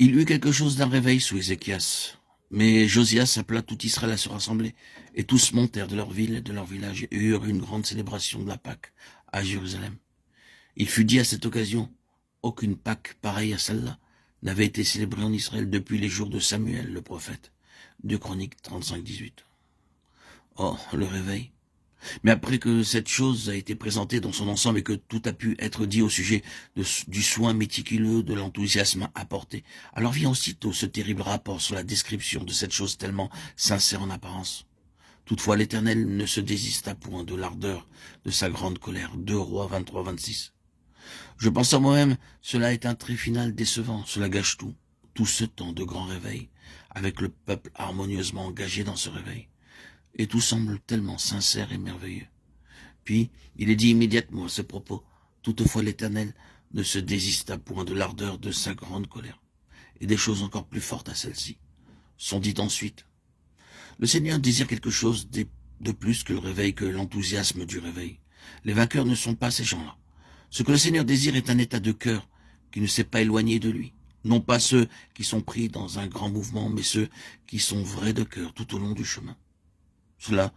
Il eut quelque chose d'un réveil sous Ézéchias. Mais Josias appela tout Israël à se rassembler, et tous montèrent de leur ville et de leur village, et eurent une grande célébration de la Pâque à Jérusalem. Il fut dit à cette occasion, aucune Pâque pareille à celle-là n'avait été célébrée en Israël depuis les jours de Samuel le prophète. 2 Chroniques 35-18. Oh, le réveil. Mais après que cette chose a été présentée dans son ensemble et que tout a pu être dit au sujet du soin méticuleux, de l'enthousiasme apporté, alors vient aussitôt ce terrible rapport sur la description de cette chose tellement sincère en apparence. Toutefois, l'Éternel ne se désista point de l'ardeur de sa grande colère. 2 Rois 23-26. Je pense à moi-même, cela est un trait final décevant, cela gâche tout ce temps de grand réveil, avec le peuple harmonieusement engagé dans ce réveil. Et tout semble tellement sincère et merveilleux. Puis, il est dit immédiatement à ce propos, toutefois l'Éternel ne se désista point de l'ardeur de sa grande colère. Et des choses encore plus fortes à celle-ci sont dites ensuite. Le Seigneur désire quelque chose de plus que le réveil, que l'enthousiasme du réveil. Les vainqueurs ne sont pas ces gens-là. Ce que le Seigneur désire est un état de cœur qui ne s'est pas éloigné de lui. Non pas ceux qui sont pris dans un grand mouvement, mais ceux qui sont vrais de cœur tout au long du chemin. Cela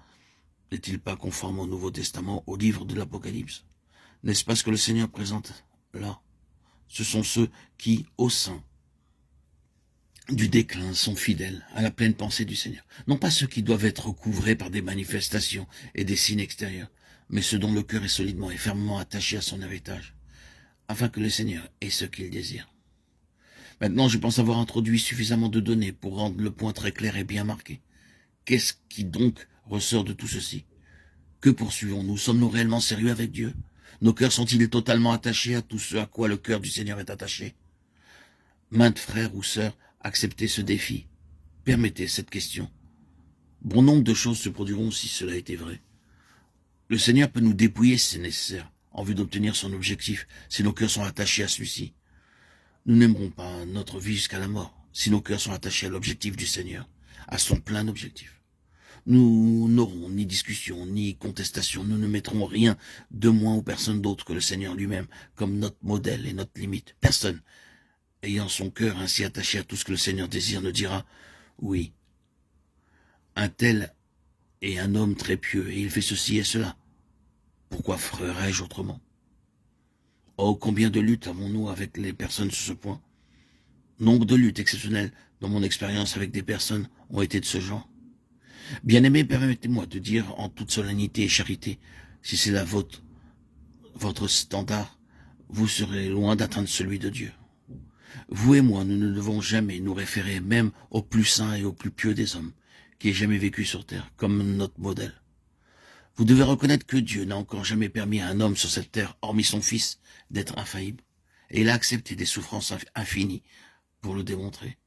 n'est-il pas conforme au Nouveau Testament, au livre de l'Apocalypse? N'est-ce pas ce que le Seigneur présente là? Ce sont ceux qui, au sein du déclin, sont fidèles à la pleine pensée du Seigneur. Non pas ceux qui doivent être recouvrés par des manifestations et des signes extérieurs, mais ceux dont le cœur est solidement et fermement attaché à son héritage, afin que le Seigneur ait ce qu'il désire. Maintenant, je pense avoir introduit suffisamment de données pour rendre le point très clair et bien marqué. Qu'est-ce qui donc ressort de tout ceci? Que poursuivons-nous? Sommes-nous réellement sérieux avec Dieu? Nos cœurs sont-ils totalement attachés à tout ce à quoi le cœur du Seigneur est attaché? Maintes frères ou sœurs, acceptez ce défi. Permettez cette question. Bon nombre de choses se produiront si cela était vrai. Le Seigneur peut nous dépouiller si c'est nécessaire, en vue d'obtenir son objectif, si nos cœurs sont attachés à celui-ci. Nous n'aimerons pas notre vie jusqu'à la mort, si nos cœurs sont attachés à l'objectif du Seigneur, à son plein objectif. Nous n'aurons ni discussion, ni contestation, nous ne mettrons rien de moins ou personne d'autre que le Seigneur lui-même, comme notre modèle et notre limite. Personne, ayant son cœur ainsi attaché à tout ce que le Seigneur désire, ne dira « Oui, un tel est un homme très pieux, et il fait ceci et cela. Pourquoi ferais-je autrement ?» Oh, combien de luttes avons-nous avec les personnes sur ce point? Nombre de luttes exceptionnelles dans mon expérience avec des personnes ont été de ce genre. Bien-aimés, permettez-moi de dire en toute solennité et charité, si c'est la votre standard, vous serez loin d'atteindre celui de Dieu. Vous et moi, nous ne devons jamais nous référer même au plus saint et au plus pieux des hommes qui aient jamais vécu sur terre, comme notre modèle. Vous devez reconnaître que Dieu n'a encore jamais permis à un homme sur cette terre, hormis son Fils, d'être infaillible, et il a accepté des souffrances infinies pour le démontrer.